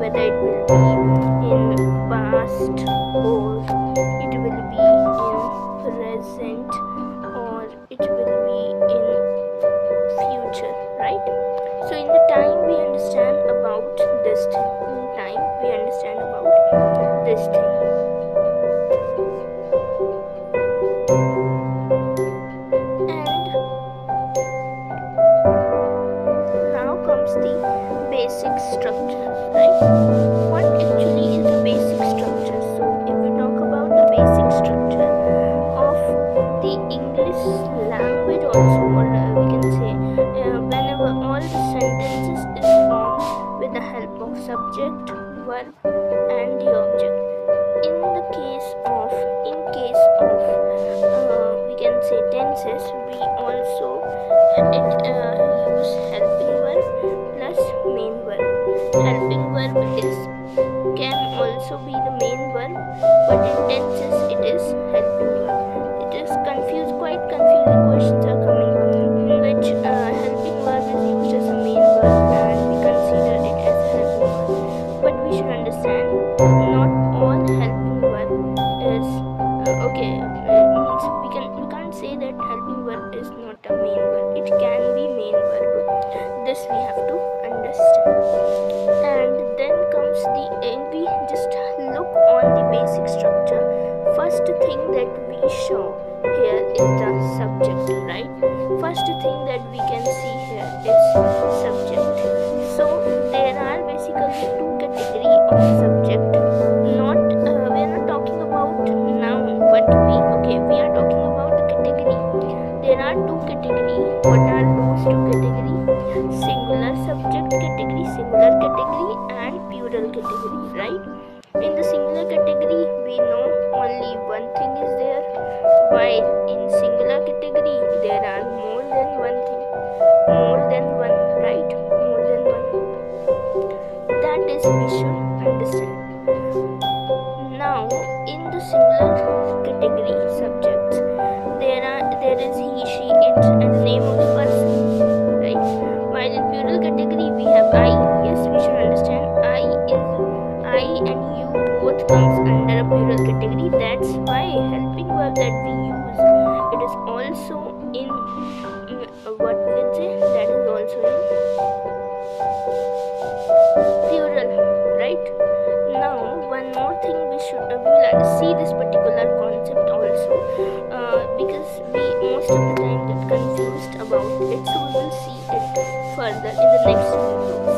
whether it will be in past or it will be in present or it will be in future, right? So in the time we understand about this thing. In time we understand about this thing. The basic structure, right? What actually is the basic structure? So if we talk about the basic structure of the English language also, or we can say whenever all the sentences is formed with the help of subject, verb and the object. In case of we can say tenses, we also use helping verb plus main verb. Helping verb can also be the main verb, but in tenses it is helping verb. It is quite confusing questions are coming in which helping verb is used as a main verb and we consider it as a helping verb. But we should understand not all helping verb is means we can't say that helping verb is not a main verb. It can be main verb. This we have to understand. And then comes we just look on the basic structure. First thing that we show here is the subject, right? First thing that we can see here is subject. So there are basically two categories of subject. We are not talking about noun, but we are talking about the category. There are two categories. What are those two categories? Singular subject category, and plural category, right? In the singular category, we know only one thing is there, while in singular category, there are more than one thing, right? More than one. That is we should understand. Now, in the singular category subjects, there is he, she, it, and the name of the person, right? While in plural category we have I. Yes, we should understand I and you both comes under a plural category. That's why helping verb that we use, it is also in what we can say, that is also in plural, right? Now one more thing we will see this particular concept also because we most of the time get confused about it, so we will see it further in the next videos.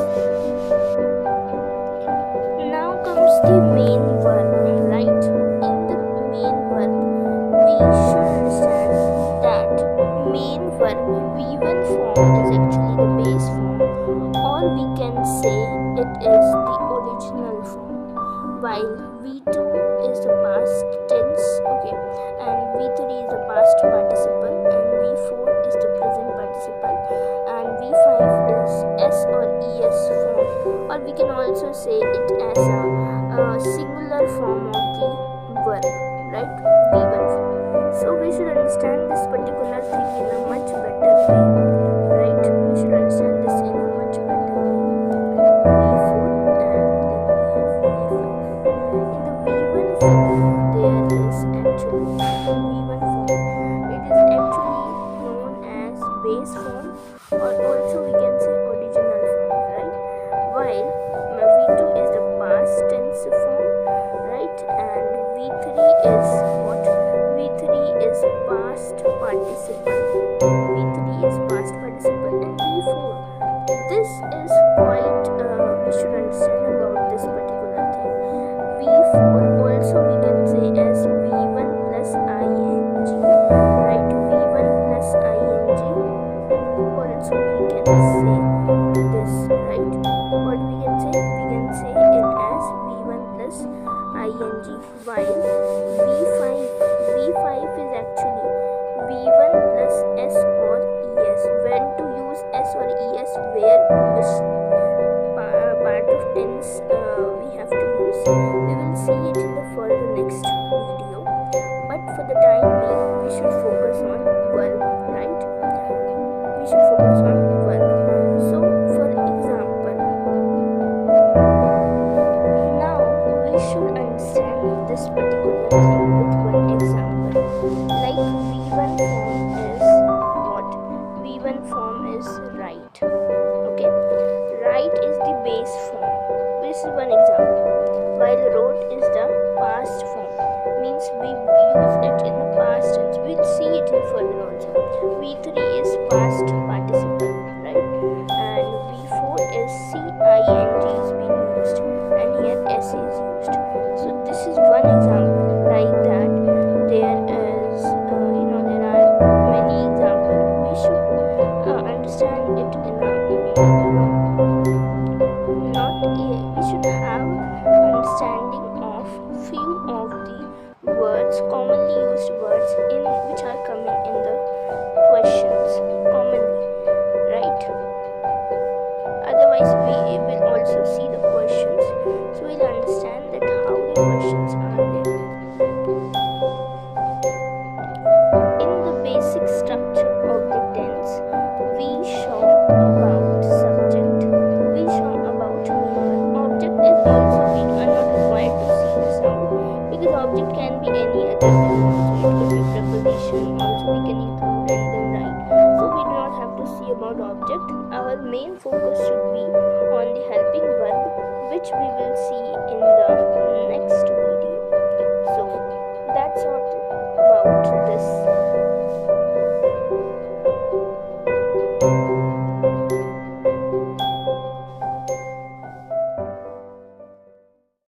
Now comes the main verb, right? In the main verb we should understand that main verb V1 form is actually the base form, or we can say it is the original form, while V2 is the past tense, and V3 is the past participle, and V4 is the present participle, and V5 is S or ES form, or we can also say it as a singular form of the verb, right? V1 form. So we should understand this particular thing in a much better way, right? We should understand this in a much better way. V4 and then we have V5. In the V1 form, there is actually V1 form. It is actually known as base form, or also we can say original form, right? While V2 is the past tense form, right? And V3 is what? V3 is past participle. V3 is past participle, and V4. This is quite we should understand about this particular thing. V4 also we can say as V1 plus ing, right? V1 plus ing, or also we can say this, right? What we can say? We can say it as V1 plus ing, while V5 is actually V1 plus S or ES. When to use S or ES, where this part of tense we have to use, we will see it in the further next video. But for the time being, we should focus on verb, right? We should focus on verb. So for example, this particular thing with one example. Like V1 form is what? V1 form is right. Okay, right is the base form. This is one example. While wrote is the past form, means we use it in the past tense. We'll see it in further also. V3 is past participle, right? And V4 is CING is being used, and here S is used. So this is one example like that. There is, there are many examples. We should understand it in a, we should have understanding of few of the words, commonly used words in which are coming in the questions commonly, right? Otherwise we will also see the questions, so we'll understand that how the questions are there. In the basic structure of the tense, we show about subject, we show about meaning. Object is also, we are not required to see this now, because object can be any other thing also. It could be preposition also, we can include and then write. So we do not have to see about object. Our main focus should be on the helping verb, which we will see in the next